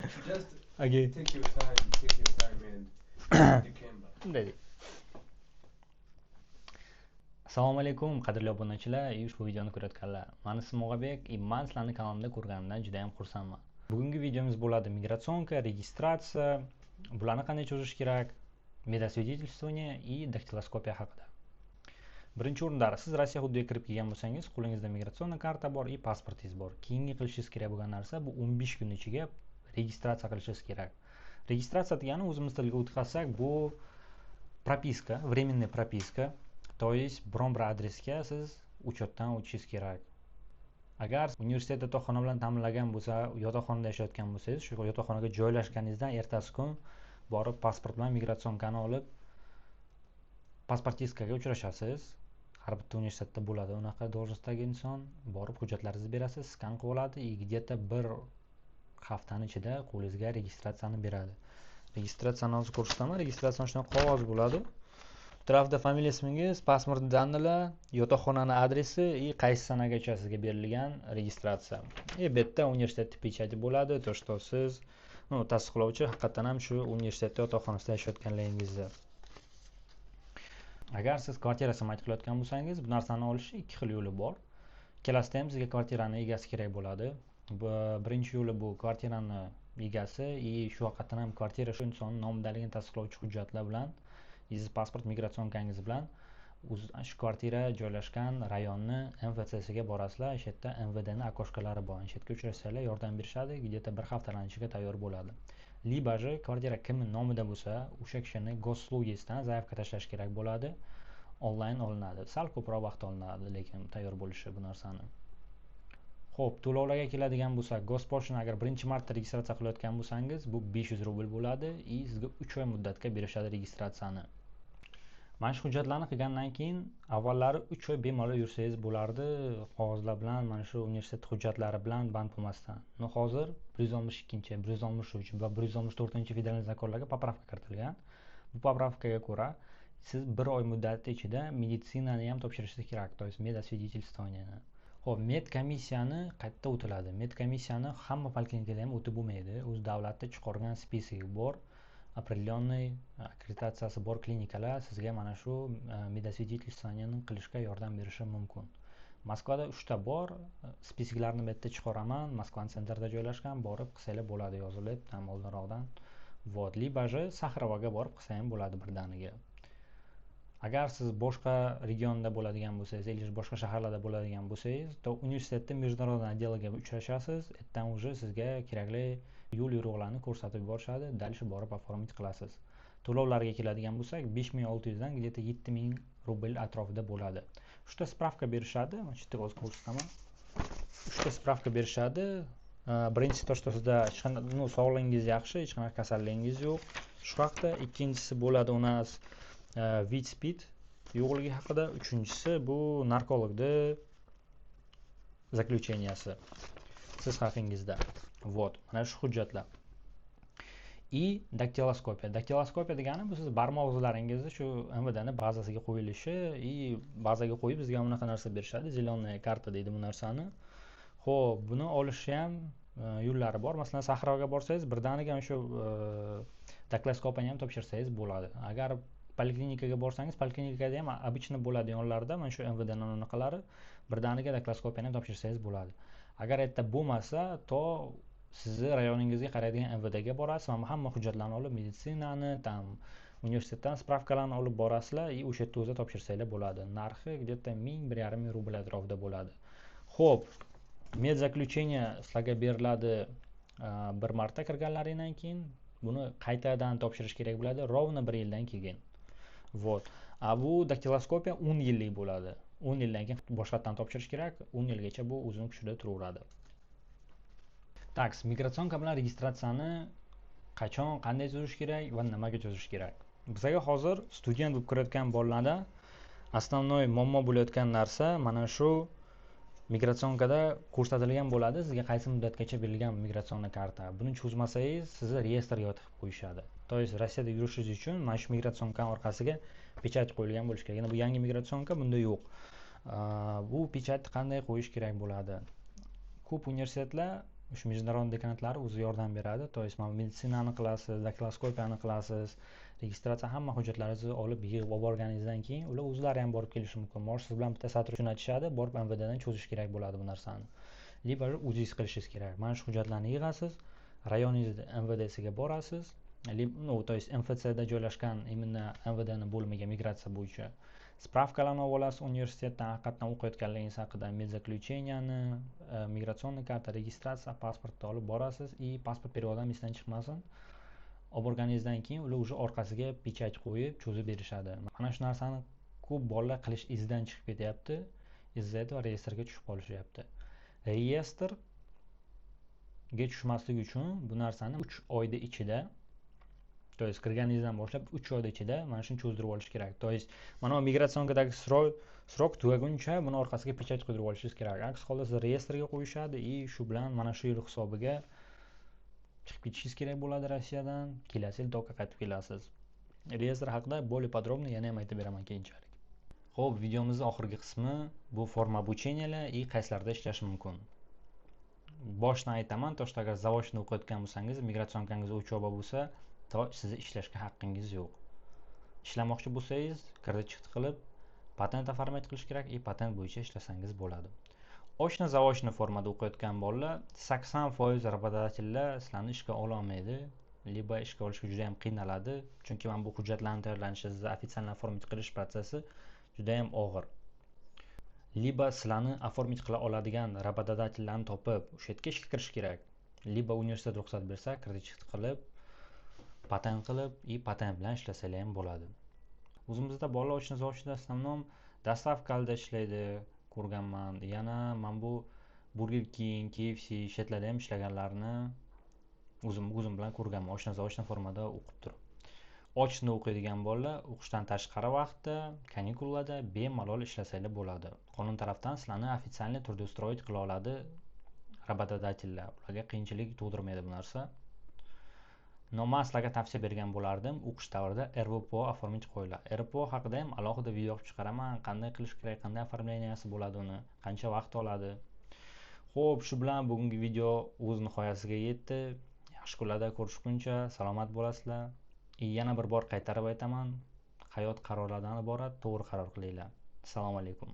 Just Okay. take your time and you can buy. Bunday. Assalomu alaykum qadrli obunachilar, ushbu videoni ko'rayotganlar. Mani ismim Og'abek, man sizlarni kanalimda ko'rganimdan juda ham xursandman. Bugungi videomiz bo'ladi migratsionka, registratsiya, bularni qanday cho'zish kerak, медосвидетельствование и daktiloskopiya haqida. Birinchi o'rinda siz Rossiya hududiga kirib kelgan bo'lsangiz, qo'lingizda migratsion karta bor va pasportingiz bor. Keyingi qilishingiz kerak bo'lgan narsa bu 15 kun ichiga registratsiya qilishingiz kerak. Registratsiya degani o'zimiz tilga o'tkazsak, bu propiska, временная propiska. То есть biron bir adresga siz uchetdan o'tishingiz kerak. Agar universitet yotoqxona bilan ta'minlagan bo'lsa, yotoqxonada yashayotgan bo'lsangiz, shu yotoqxonaga joylashganingizdan ertasi kun borib pasport bilan migratsionkani olib pasportiskaga uchrashasiz. Har bitta universitetda bo'ladi unaqa должностdagi inson, borib hujjatlaringizni berasiz, skan qilib oladi, где-то bir haftani ichida qo'lingizga registratsiyani beradi. Registratsiyani hozir ko'rsataman. Registratsiya uchun qog'oz bo'ladi. Tarafda familiya ismingiz, pasport danlilar, yotoqxonani adresi va qaysi sanagacha sizga berilgan registratsiya. Bu yerda universitet pechati bo'ladi, to что siz, tasdiqlovchi haqiqatan ham shu universitetda yotoqxonasida yashayotganligingizni. Agar siz kvartira samayt qilayotgan bo'lsangiz, bu narsani olish ikki xil yo'li bor. Ikkalasida ham sizga kvartirani egasi kerak bo'ladi. Birinchi yo'li bu kvartirani egasi va shu haqiqatan ham kvartira shu insonning nomidaligini tasdiqlovchi hujjatlar bilan, siz pasport migratsionkangiz bilan shu kvartira joylashgan rayonni MFCsiga borasizlar. O'sha yerda MVDning akoshkalari bor. O'sha yerga uchrashsanglar yordam berishadi, где-то bir haftadan ichiga tayyor bo'ladi. Liba же kvartira kimning nomida bo'lsa, o'sha kishini gosslugisidan zaявка tashlash kerak bo'ladi. Onlayn olinadi. Sal ko'proq vaqt olinadi, lekin tayyor bo'lishi bu narsani. Xo'p, to'lovlarga keladigan bo'lsak, Госпоштani agar birinchi marta registratsiya qilayotgan bo'lsangiz, bu 500 rubl bo'ladi va sizga 3 oy muddatga berishadi registratsiyani. Mana shu hujjatlarni qilgandan keyin avvallari 3 oy bemalol yursangiz bo'lardi, qog'ozlar bilan, mana shu universitet hujjatlari bilan band bo'lmasdan. Hozir 162, 163 va 164-federal zakonlarga popravka kiritilgan. Bu popravkaga ko'ra siz 1 oy muddati ichida meditsinani ham topshirishingiz kerak, to есть медосвидетельствование. Xo'p, medkomissiyani qayerda o'tiladi? Medkomissiyani hamma poliklinikada ham o'tib bo'lmaydi. O'z davlatda chiqargan spesigi bor, определенный akkreditatsiyasi bor klinikalar sizga mana shu медосвидетельствованияni qilishga yordam berishi mumkin. Moskvada 3 ta bor, spesiklarni bu yerda chiqaraman, Moskva sentrida joylashgan, borib qilsanglar bo'ladi, yozilib, ham oldinroqdan. Вот, liba же Saxarovaga borib qilsa ham bo'ladi birdaniga. Agar siz boshqa regionda bo'ladigan bo'lsangiz, yoki boshqa shaharlarda bo'ladigan bo'lsangiz, to universitetda международный отделga uchrashasiz, ertadan уже sizga kerakli yo'l yo'riqlarni ko'rsatib yuborishadi, dальше borib оформить qilasiz. To'lovlarga keladigan bo'lsak, 5600 dan где-то 7000 rubl atrofida bo'ladi. 3 ta spravka berishadi, mana shu yerda o'z ko'rsataman. 3 ta spravka berishadi. Birinchisi to что sizda sog'lig'ingiz yaxshi, hech qanaqa kasalligingiz yo'q. Shu haqda, ikkinchisi bo'ladi u nas vid spid yo'qligi haqida, uchinchisi bu narkologda заключенияsi siz haqingizda. Вот, mana shu hujjatlar. И daktiloskopiya. Daktiloskopiya degani bu siz barmoq izlaringizni shu MVDning bazasiga qo'yilishi va bazaga qo'yib bizga bunaqa narsa berishadi. Зеленая karta deydi bu narsani. Xo'p, buni olishni ham yo'llari bor. Masalan, Sahroga borsangiz, birdaniga shu daktiloskopiyani ham topshirsangiz bo'ladi. Agar poliklinikaga borsangiz, poliklinikada ham обычно bo'ladi yonlarida mana shu MVDning unaqalari, birdaniga daktiloskopiyani ham topshirsangiz bo'ladi. Agar erta bo'lmasa, to sizni rayoningizga qaraydigan MVDga borasiz va hamma hujjatlarni olib, meditsinani, tam universitetdan spravkalarni olib borasizlar va o'sha yerda o'zi topshirsanglar bo'ladi. Narxi где-то 1000-1500 rubl atrofida bo'ladi. Xo'p, medzaключение sizlarga beriladi bir marta kirganlaringdan keyin, buni qaytadan topshirish kerak bo'ladi ровно 1 yildan keyin. Вот. Bu daktiloskopiya 10 yillik bo'ladi. 10 yildan keyin boshqatdan topshirish kerak. 10 yilgacha bu o'zining kuchida turaveradi. Tak, migratsionka bilan registratsiyani qachon, qanday cho'zish kerak va nimaga cho'zish kerak? Bizga hozir student bo'lib kirayotgan bolalarda основной muammo bo'layotgan narsa mana shu migratsionkada ko'rsatilgan bo'ladi. Sizga qaysi muddatgacha berilgan migratsion karta. Buni cho'zmasangiz, sizni reyestrga yotib qo'yishadi. To есть Rossiyada yurishingiz uchun mana shu migratsionka orqasiga pechat qo'yilgan bo'lishi kerak. Endi bu yangi migratsionka bunda yo'q. Bu pechatni qanday qo'yish kerak bo'ladi? Ko'p universitetlar Shu международный dekanatlar o'zi yordam beradi. То есть mana meditsinani qilasiz, daktiloskopiyani qilasiz, registratsiya hamma hujjatlaringizni olib yig'ib olib borganingizdan keyin ular o'zlari ham borib kelishi mumkin. Siz bilan bitta satr jo'natishadi, borib MVDdan cho'zish kerak bo'ladi bu narsani. Liba o'zingiz qilishingiz kerak. Mana shu hujjatlarni yig'asiz, rayoningizda MVDsiga borasiz, то есть MFCda joylashgan именно MVDni bo'limiga migratsiya bo'yicha spravkalarni olasiz universitetdan haqiqatdan o'qiyotganligingiz haqida, medzaключенияni, migratsionniy karta, registratsiya, pasportni olib borasiz и pasport переводdan esdan chiqmasin. Olib borganingizdan keyin ular уже orqasiga pechat qo'yib cho'zib berishadi. Mana shu narsani ko'p bolalar qilish izidan chiqib ketyapti. Из-за этого reyestrga tushib qolishyapti. Reyestrga tushmaslik uchun bu narsani 3 oyda ichida, то есть kirganingizdan boshlab 3 oyda ichida mana shuni cho'zdirib olish kerak. То есть mana bu migratsiondagi srok tugaguncha buni orqasiga pechat qo'ydirib olishingiz kerak. Aks holda sizni reyestrga qo'yishadi и shu bilan mana shu yil hisobiga chiqib ketishingiz kerak bo'ladi Rossiyadan. Kelasi yil dokka qaytib kelasiz. Reyestr haqida более подробно yana ham aytib beraman keyinchalik. Xo'p, videomizning oxirgi qismi bu forma обучениялар и qaysilarda ishlash mumkin. Boshdan aytaman, to что agar zavodda o'qiyotgan bo'lsangiz, migratsionkangiz o'choqda bo'lsa, to sizni ishlashga haqqingiz yo'q. Ishlamoqchi bo'lsangiz, kirdi chiqdi qilib patent оформить qilish kerak и patent bo'yicha ishlasangiz bo'ladi. Ochna zavodni formada o'qiyotgan bolalar 80% работодательlar sizlarni ishga ola olmaydi, liba ishga olishga juda ham qiynaladi, chunki mana bu hujjatlarni tayyorlanishi, sizni официально оформить qilish protsessi juda ham og'ir. Liba sizlarni оформить qila oladigan работодательlarni topib, o'sha yerga ishga kirish kerak. Liba universitet ruxsat bersa, kirdi chiqdi qilib, patent qilib и patent bilan ishlasanglar ham bo'ladi. O'zimizda bolalar uchun zavodda основном доставкалda ishlaydi, ko'rganman. Yana men bu Burger King, KFC shetlarda ham ishlaganlarni o'zim bilan ko'rganman. Ochna formada o'qib turib. Ochna o'qiydigan bolalar o'qishdan tashqari vaqtda, kanikullada bemalol ishlasanglar bo'ladi. Qonun tarafdan sizlarni официальный turda устроить qila oladi работодательlar. Ularga qiyinchilik tug'dirmaydi bu narsa. Но men sizlarga tavsiya bergan bo'lardim, o'qish davrida RVPO оформить qo'yinglar. RVPO haqida ham alohida video olib chiqaraman, qanday qilish kerak, qanday оформленияsi bo'ladi uni, qancha vaqt oladi. Xo'p, shu bilan bugungi video o'z nihoyasiga yetdi. Yaxshi kunlarda ko'rishguncha salomat bo'lasizlar. Yana bir bor qaytarib aytaman, hayot qarorlardan iborat, to'g'ri qaror qilinglar. Assalomu alaykum.